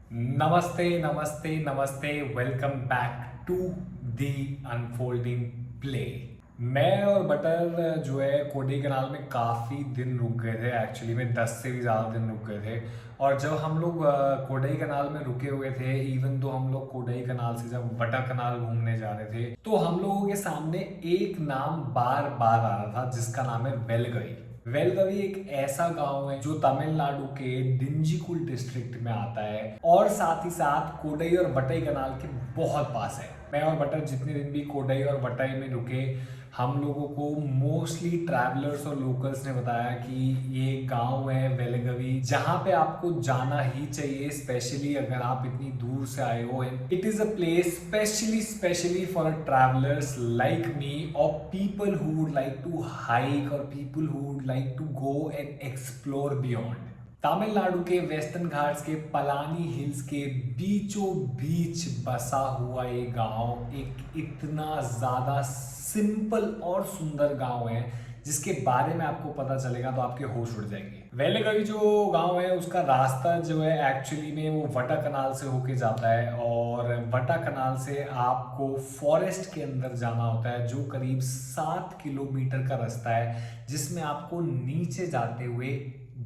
नमस्ते नमस्ते नमस्ते, welcome back to the unfolding play. मैं और बटर जो है कोडई कनाल में काफ़ी दिन रुक गए थे। एक्चुअली में 10 से भी ज़्यादा दिन रुक गए थे। और जब हम लोग कोडई कनाल में रुके हुए थे, इवन तो हम लोग कोडई कनाल से जब बटर कनाल घूमने जा रहे थे, तो हम लोगों के सामने एक नाम बार बार आ रहा था, जिसका नाम है वेलगई। वेलगवी एक ऐसा गांव है जो तमिलनाडु के डिंजीकुल डिस्ट्रिक्ट में आता है और साथ ही साथ कोडई और वटई कनाल के बहुत पास है। मैं और बटर जितने दिन भी कोडई और वटई में रुके, हम लोगों को मोस्टली ट्रैवलर्स और लोकल्स ने बताया कि ये गांव है वेलगवी, जहां पे आपको जाना ही चाहिए, स्पेशली अगर आप इतनी दूर से आए हो। It is a place specially for a travellers like me और people who would like to hike और people who would like to go and explore beyond. Tamil Nadu के वेस्टर्न घाट्स के पलानी हिल्स के बीचों बीच बसा हुआ ये गांव एक इतना ज़्यादा सिंपल और सुंदर गांव है, जिसके बारे में आपको पता चलेगा तो आपके होश उड़ जाएंगे। वेलगवी जो गांव है उसका रास्ता जो है एक्चुअली में वो वटा कनाल से होके जाता है और वटा कनाल से आपको फॉरेस्ट के अंदर जाना होता है, जो करीब 7 किलोमीटर का रास्ता है, जिसमें आपको नीचे जाते हुए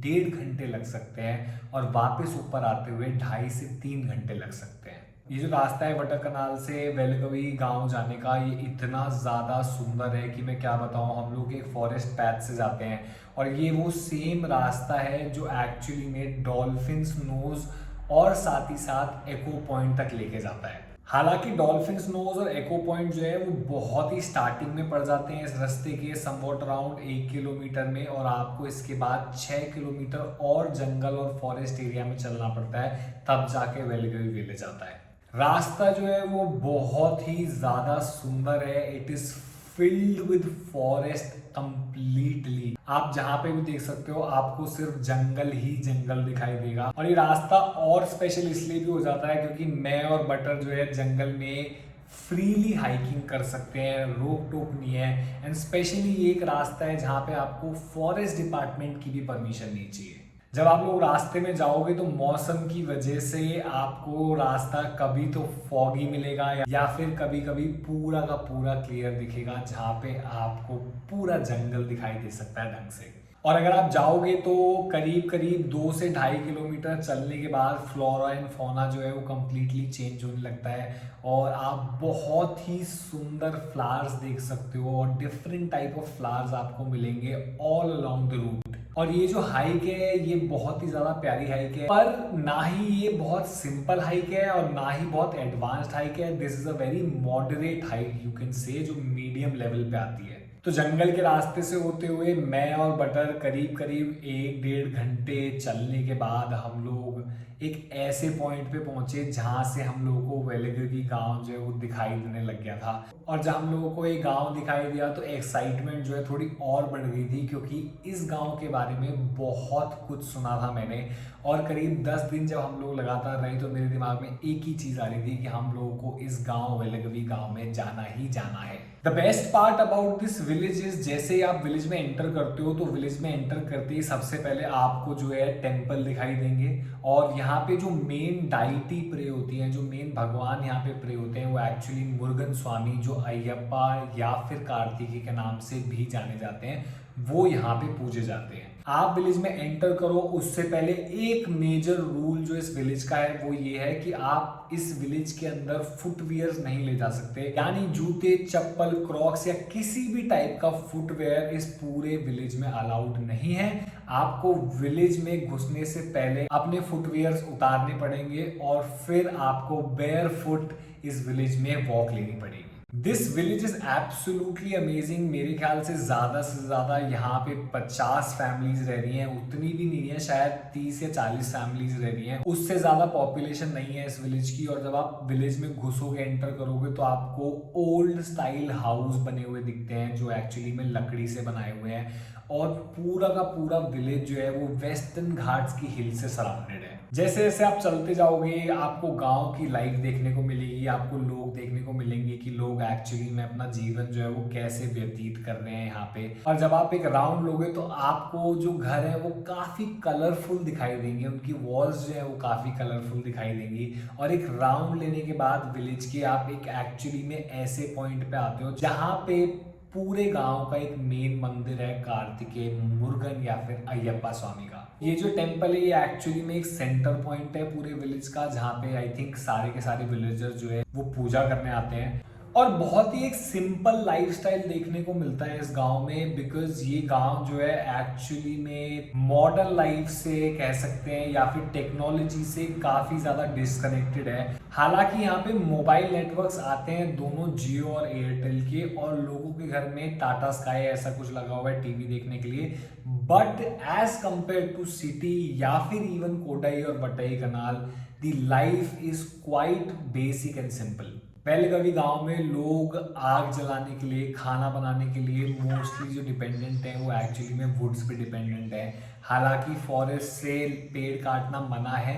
1.5 घंटे लग सकते हैं और वापस ऊपर आते हुए 2.5 से 3 घंटे लग सकते हैं। ये जो रास्ता है वटा कनाल से वेलगवी गांव जाने का, ये इतना ज़्यादा सुंदर है कि मैं क्या बताऊं। हम लोग एक फॉरेस्ट पैथ से जाते हैं और ये वो सेम रास्ता है जो एक्चुअली में डॉल्फिन्स नोज और साथ ही साथ एको पॉइंट तक लेके जाता है। हालांकि डॉल्फिन्स नोज और एको पॉइंट जो है वो बहुत ही स्टार्टिंग में पड़ जाते हैं इस रास्ते के, समवॉट अराउंड 1 किलोमीटर में, और आपको इसके बाद 6 किलोमीटर और जंगल और फॉरेस्ट एरिया में चलना पड़ता है, तब जाके वेलगवी विलेज आता है। रास्ता जो है वो बहुत ही ज्यादा सुंदर है। It is filled with forest completely. आप जहां पे भी देख सकते हो आपको सिर्फ जंगल ही जंगल दिखाई देगा। और ये रास्ता और स्पेशल इसलिए भी हो जाता है क्योंकि मैं और बटर जो है जंगल में फ्रीली हाइकिंग कर सकते हैं, रोक टोक नहीं है। एंड स्पेशली ये एक रास्ता है जहाँ पे आपको फॉरेस्ट डिपार्टमेंट की भी परमिशन नहीं चाहिए। जब आप लोग रास्ते में जाओगे तो मौसम की वजह से आपको रास्ता कभी तो फॉगी मिलेगा या फिर कभी कभी पूरा का पूरा क्लियर दिखेगा, जहाँ पे आपको पूरा जंगल दिखाई दे सकता है ढंग से। और अगर आप जाओगे तो करीब करीब 2 से 2.5 किलोमीटर चलने के बाद फ्लोरा एंड फौना जो है वो कम्प्लीटली चेंज होने लगता है और आप बहुत ही सुंदर फ्लावर्स देख सकते हो और डिफरेंट टाइप ऑफ फ्लावर्स आपको मिलेंगे ऑल अलोंग द रूट। और ये जो हाइक है ये बहुत ही ज्यादा प्यारी हाइक है, पर ना ही ये बहुत सिंपल हाइक है और ना ही बहुत एडवांस्ड हाइक है। This is a very moderate hike you can say, जो मीडियम लेवल पे आती है। तो जंगल के रास्ते से होते हुए मैं और बटर करीब करीब 1-1.5 घंटे चलने के बाद हम लोग एक ऐसे पॉइंट पे पहुंचे जहां से हम लोगों को वेलगवी गांव जो है वो दिखाई देने लग गया था। और जब हम लोगों को ये गांव दिखाई दिया तो एक्साइटमेंट जो है थोड़ी और बढ़ गई थी, क्योंकि इस गांव के बारे में बहुत कुछ सुना था मैंने। और करीब 10 दिन जब हम लोग लगातार रहे तो मेरे दिमाग में एक ही चीज आ रही थी कि हम लोगों को इस गांव वेलगवी गांव में जाना ही जाना है। The best part about this village is, जैसे ही आप विलेज में एंटर करते हो तो विलेज में एंटर करते ही सबसे पहले आपको जो है टेम्पल दिखाई देंगे। और यहाँ पे जो मेन डाइटी प्रे होती है, जो मेन भगवान यहाँ पे प्रे होते हैं, वो एक्चुअली मुरुगन स्वामी, जो अयप्पा या फिर कार्तिकी के नाम से भी जाने जाते हैं, वो यहाँ पे पूजे जाते हैं। आप विलेज में एंटर करो उससे पहले एक मेजर रूल जो इस विलेज का है वो ये है कि आप इस विलेज के अंदर फुटवियर्स नहीं ले जा सकते, यानी जूते, चप्पल, क्रॉक्स या किसी भी टाइप का फुटवेयर इस पूरे विलेज में अलाउड नहीं है। आपको विलेज में घुसने से पहले अपने फुटवियर्स उतारने पड़ेंगे और फिर आपको बेयर फुट इस विलेज में वॉक लेनी पड़ेगी। This village is absolutely amazing. मेरे ख्याल से ज्यादा यहाँ पे 50 फैमिलीज रह रही हैं, उतनी भी नहीं है, शायद 30 या 40 फैमिलीज रह रही हैं, उससे ज्यादा पॉपुलेशन नहीं है इस विलेज की। और जब आप विलेज में घुसोगे, एंटर करोगे, तो आपको ओल्ड स्टाइल हाउस बने हुए दिखते हैं जो एक्चुअली में लकड़ी से बनाए हुए हैं। और पूरा का पूरा विलेज जो है वो वेस्टर्न घाट्स की हिल से सराउंडेड है। जैसे जैसे आप चलते जाओगे आपको गांव की लाइफ देखने को मिलेगी, आपको लोग देखने को मिलेंगे कि लोग एक्चुअली में अपना जीवन जो है वो कैसे व्यतीत कर रहे हैं यहाँ पे। और जब आप एक राउंड लोगे तो आपको जो घर है वो काफी कलरफुल दिखाई देंगे, उनकी वॉल्स जो है वो काफी कलरफुल दिखाई देंगी। और एक राउंड लेने के बाद विलेज के आप एक एक्चुअली में ऐसे पॉइंट पे आते हो जहाँ पे पूरे गांव का एक मेन मंदिर है, कार्तिकेय मुरुगन या फिर अयप्पा स्वामी का। ये जो टेम्पल है ये एक्चुअली में एक सेंटर पॉइंट है पूरे विलेज का, जहाँ पे आई थिंक सारे के सारे विलेजर्स जो है वो पूजा करने आते हैं। और बहुत ही एक सिंपल लाइफस्टाइल देखने को मिलता है इस गांव में, बिकॉज ये गांव जो है एक्चुअली में मॉडर्न लाइफ से कह सकते हैं या फिर टेक्नोलॉजी से काफी ज्यादा डिस्कनेक्टेड है। हालांकि यहाँ पे मोबाइल नेटवर्क्स आते हैं दोनों जियो और एयरटेल के, और लोगों के घर में टाटा स्काई ऐसा कुछ लगा हुआ है टीवी देखने के लिए। But as compare to city या फिर इवन कोडाई और Batai canal, the life is quite basic and simple. पहले कभी गांव में लोग आग जलाने के लिए, खाना बनाने के लिए मोस्टली जो डिपेंडेंट है वो एक्चुअली में वुड्स पे डिपेंडेंट है। हालांकि फॉरेस्ट से पेड़ काटना मना है,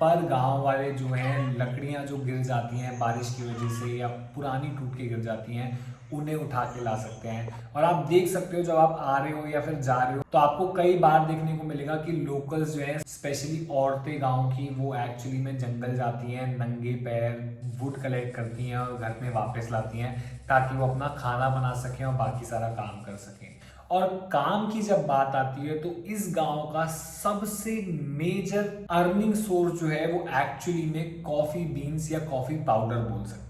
पर गांव वाले जो हैं लकड़ियां जो गिर जाती हैं बारिश की वजह से या पुरानी टूट के गिर जाती हैं उन्हें उठा के ला सकते हैं। और आप देख सकते हो जब आप आ रहे हो या फिर जा रहे हो तो आपको कई बार देखने को मिलेगा कि लोकल्स जो है स्पेशली औरतें गांव की वो एक्चुअली में जंगल जाती हैं, नंगे पैर वुड कलेक्ट करती हैं और घर में वापस लाती हैं ताकि वो अपना खाना बना सकें और बाकी सारा काम कर सकें। और काम की जब बात आती है तो इस गांव का सबसे मेजर अर्निंग सोर्स जो है वो एक्चुअली में कॉफी बीन्स या कॉफी पाउडर बोल सकते हैं।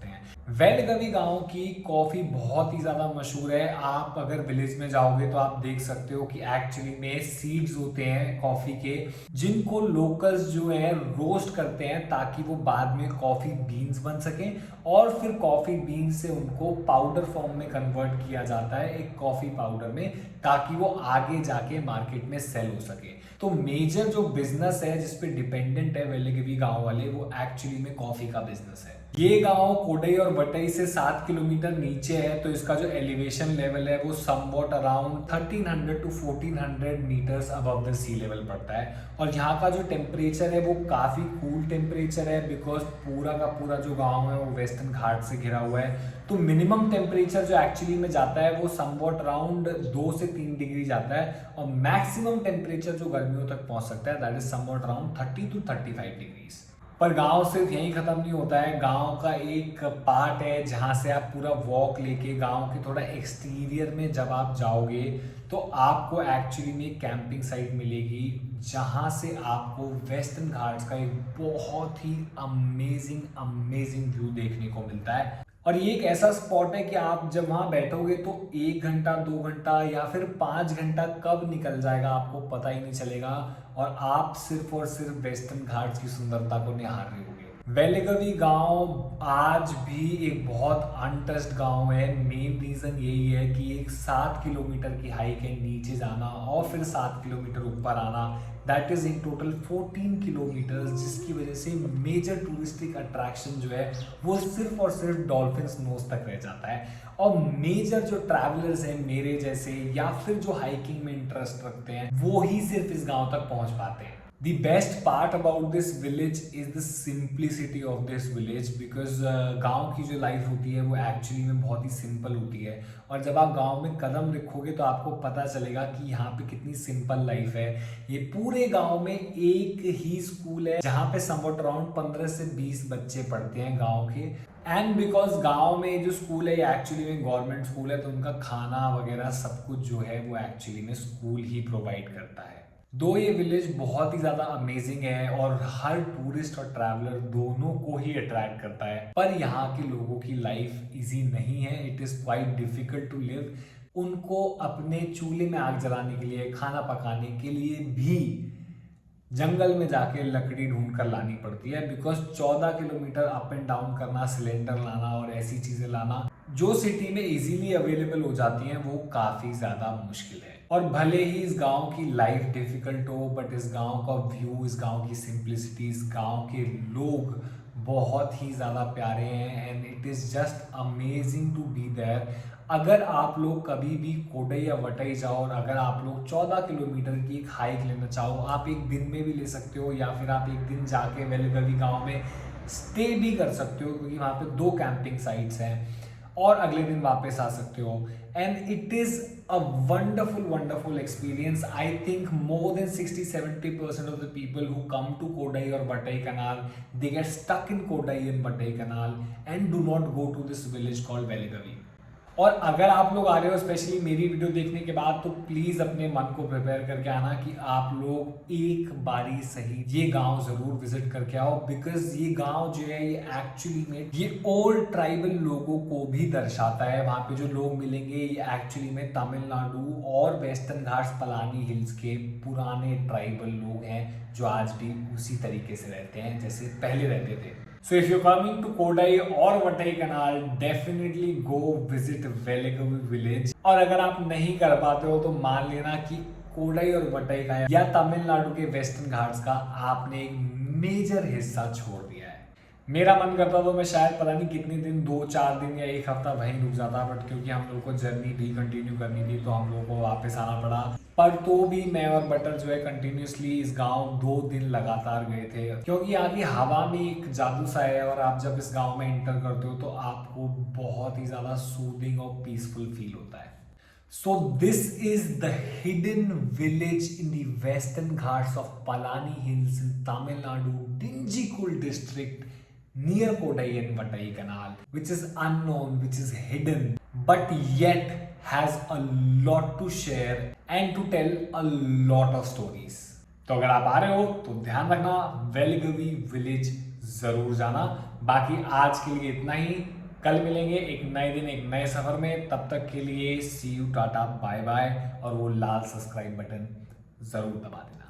वेलगवी गांव की कॉफी बहुत ही ज्यादा मशहूर है। आप अगर विलेज में जाओगे तो आप देख सकते हो कि एक्चुअली में सीड्स होते हैं कॉफी के, जिनको लोकल्स जो है रोस्ट करते हैं ताकि वो बाद में कॉफी बीन्स बन सकें, और फिर कॉफी बीन्स से उनको पाउडर फॉर्म में कन्वर्ट किया जाता है एक कॉफी पाउडर में, ताकि वो आगे जाके मार्केट में सेल हो सके। तो मेजर जो बिजनेस है जिसपे डिपेंडेंट है वेलगवी गांव वाले, वो एक्चुअली में कॉफी का बिजनेस है। ये गांव कोडई और बटई से 7 किलोमीटर नीचे है, तो इसका जो एलिवेशन लेवल है वो somewhat around 1300 to 1400 metres above the sea level पड़ता है। और यहाँ का जो टेम्परेचर है वो काफी कूल टेम्परेचर है, बिकॉज पूरा का पूरा जो गांव है वो वेस्टर्न घाट से घिरा हुआ है। तो मिनिमम टेम्परेचर जो एक्चुअली में जाता है वो समवॉट अराउंड 2 से 3 डिग्री जाता है, और मैक्सिमम टेम्परेचर जो गर्मियों तक पहुंच सकता है that is somewhat around 30 to 35 degrees. पर गांव सिर्फ यहीं खत्म नहीं होता है। गांव का एक पार्ट है जहां से आप पूरा वॉक लेके गांव के थोड़ा एक्सटीरियर में जब आप जाओगे तो आपको एक्चुअली में कैंपिंग साइट मिलेगी, जहां से आपको वेस्टर्न घाट्स का एक बहुत ही अमेजिंग अमेजिंग व्यू देखने को मिलता है। और ये एक ऐसा स्पॉट है कि आप जब वहां बैठोगे तो 1 घंटा 2 घंटा या फिर 5 घंटा कब निकल जाएगा आपको पता ही नहीं चलेगा, और आप सिर्फ और सिर्फ वेस्टर्न घाट्स की सुंदरता को निहार रहे होगे। वेलगवी गांव आज भी एक बहुत अनटच्ड गांव है। मेन रीजन यही है कि एक 7 किलोमीटर की हाइक है नीचे जाना और फिर 7 किलोमीटर ऊपर आना, that is in total 14 kilometres, जिसकी वजह से मेजर टूरिस्टिक अट्रैक्शन जो है वो सिर्फ और सिर्फ डॉल्फिन्स नोज तक रह जाता है। और मेजर जो ट्रैवलर्स हैं मेरे जैसे या फिर जो हाइकिंग में इंटरेस्ट रखते हैं वो ही सिर्फ इस गांव तक पहुंच पाते हैं। The best part about this village is the simplicity of this village, because गांव की जो लाइफ होती है वो एक्चुअली में बहुत ही सिंपल होती है। और जब आप गांव में कदम रखोगे तो आपको पता चलेगा कि यहाँ पे कितनी सिंपल लाइफ है। ये पूरे गांव में एक ही स्कूल है जहाँ पे समवट अराउंड 15 से 20 बच्चे पढ़ते हैं गांव के। एंड बिकॉज गांव में जो स्कूल है ये एक्चुअली में गवर्नमेंट स्कूल है, तो उनका खाना वगैरह सब कुछ जो है वो एक्चुअली में स्कूल ही प्रोवाइड करता है। दो ये विलेज बहुत ही ज़्यादा अमेजिंग है और हर टूरिस्ट और ट्रैवलर दोनों को ही अट्रैक्ट करता है, पर यहाँ के लोगों की लाइफ इजी नहीं है। It is quite difficult to live. उनको अपने चूल्हे में आग जलाने के लिए, खाना पकाने के लिए भी जंगल में जाके लकड़ी ढूंढ कर लानी पड़ती है, because 14 kilometre up and down करना, सिलेंडर लाना और ऐसी चीज़ें लाना जो सिटी में इजीली अवेलेबल हो जाती हैं वो काफ़ी ज़्यादा मुश्किल है। और भले ही इस गांव की लाइफ डिफिकल्ट हो, बट इस गांव का व्यू, इस गांव की सिंप्लिसिटी, इस गांव के लोग बहुत ही ज़्यादा प्यारे हैं and it is just amazing to be there. अगर आप लोग कभी भी कोडई या वटई जाओ और अगर आप लोग 14 किलोमीटर की एक हाइक लेना चाहो, आप एक दिन में भी ले सकते हो या फिर आप एक दिन जाके वेलगवी गांव में स्टे भी कर सकते हो, क्योंकि वहाँ पे 2 कैंपिंग साइट्स हैं और अगले दिन वापस आ सकते हो। And it is a wonderful experience. I think more than 60-70% of the people who come to Kodai और Batai canal, they get stuck in Kodai and Batai canal and do not go to this village called Velagavi. और अगर आप लोग आ रहे हो specially मेरी video देखने के बाद, तो प्लीज़ अपने मन को प्रिपेयर करके आना कि आप लोग एक बारी सही ये गांव ज़रूर विजिट करके आओ, बिकॉज ये गांव जो है ये एक्चुअली में ये ओल्ड ट्राइबल लोगों को भी दर्शाता है। वहाँ पे जो लोग मिलेंगे ये एक्चुअली में तमिलनाडु और वेस्टर्न घाट्स पलानी हिल्स के पुराने ट्राइबल लोग हैं जो आज भी उसी तरीके से रहते हैं जैसे पहले रहते थे। So if you're coming to Kodai or Vatai Canal, definitely go visit Veligava village। और अगर आप नहीं कर पाते हो तो मान लेना कि कोडाई और वटई का या तमिलनाडु के वेस्टर्न घाट्स का आपने एक मेजर हिस्सा छोड़ दिया है। मेरा मन करता तो मैं शायद पता नहीं कितने दिन, 2-4 दिन या एक हफ्ता वहीं रुक जाता, बट क्योंकि हम लोग को जर्नी भी कंटिन्यू करनी थी तो हम लोगों को वापस आना पड़ा। पर तो भी मैं और बटर जो है कंटिन्यूसली इस गांव 2 दिन लगातार गए थे, क्योंकि यहाँ की हवा में एक जादू सा है और आप जब इस गांव में एंटर करते हो तो आपको बहुत ही ज़्यादा सूदिंग और पीसफुल फील होता है। So this is the hidden village in the western ghats of Palani Hills in Tamil Nadu, Dindigul district, near Kodai and Vatai Canal, which is unknown, which is hidden, but yet has a lot to share and to tell a lot of stories. तो अगर आप आ रहे हो तो ध्यान रखना वेलगवी village जरूर जाना। बाकी आज के लिए इतना ही, कल मिलेंगे एक नए दिन एक नए सफर में। तब तक के लिए सी यू, टाटा, बाय बाय, और वो लाल सब्सक्राइब बटन जरूर दबा देना।